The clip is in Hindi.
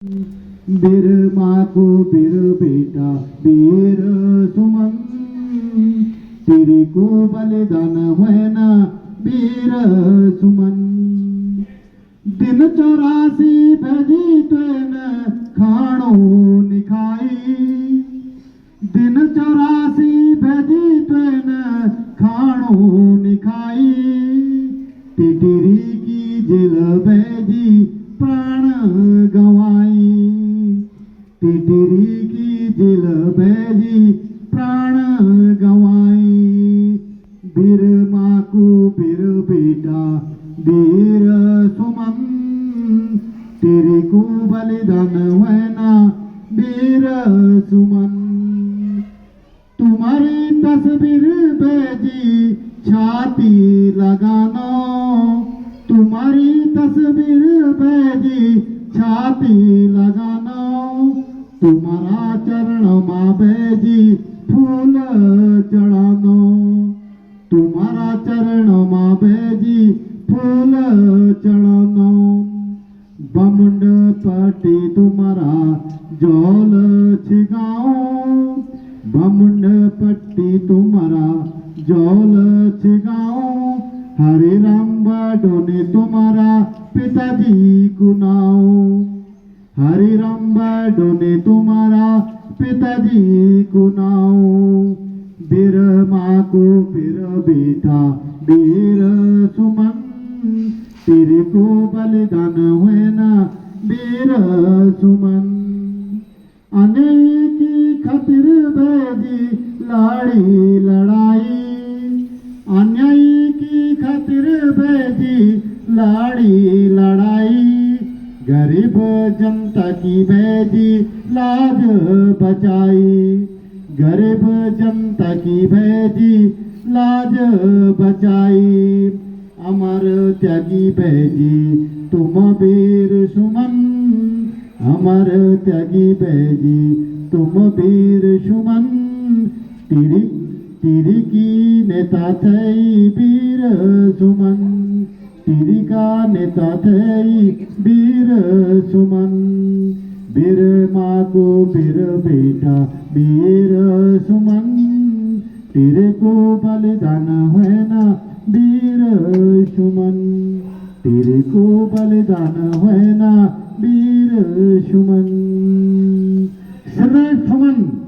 वीर माँ को वीर बेटा वीर सुमन, तेरे को बलिदान हुए ना वीर सुमन। दिन 84 भेजी तुन खाणो निखाई, दिन 84 भेजी तुन खाणो निखाई। टिटिरी की जेल भेजी प्राण गवाई, टिटिरी की जेल भेजी प्राण गवाई। वीर माँ को वीर बेटा वीर सुमन, तेरे को बलिदान हुए ना वीर सुमन। तुम्हारी तस्वीर भेजी छाती लगानो, तुम्हारी तस्वीर भेजी छाती लगानो। तुम्हारा चरण माँ भेजी फूल चढ़ानो, तुम्हारा चरण माँ भेजी फूल चढ़ानो। बमुंड पट्टी तुम्हारा जौल छिगाओ, बमुंड पट्टी तुम्हारा जौल छिगाओ। हरे राम बडोने तुम्हारा पिताजी को नाओ, हरे राम बडोने तुम्हारा पिताजी को नाओ। वीर माँ को वीर बेटा वीर सुमन, तेरे को बलिदान हुए ना वीर सुमन। अन्याय की खातिर भेजी लड़ी लड़ाई, अन्याय की खातिर भेजी लड़ी लड़ाई। गरीब जनता की भेजी लाज बचाई, गरीब जनता की भेजी लाज बचाई। अमर त्यागी भेजी तुम वीर सुमन, अमर त्यागी भेजी तुम वीर सुमन। तिरी की नेता थे वीर सुमन, तिरी का नेता थे वीर सुमन। वीर माँ को वीर बेटा वीर सुमन, तेरे को बलिदान हुए ना वीर सुमन, तेरे को बलिदान हुए ना वीर सुमन। श्री सुमन।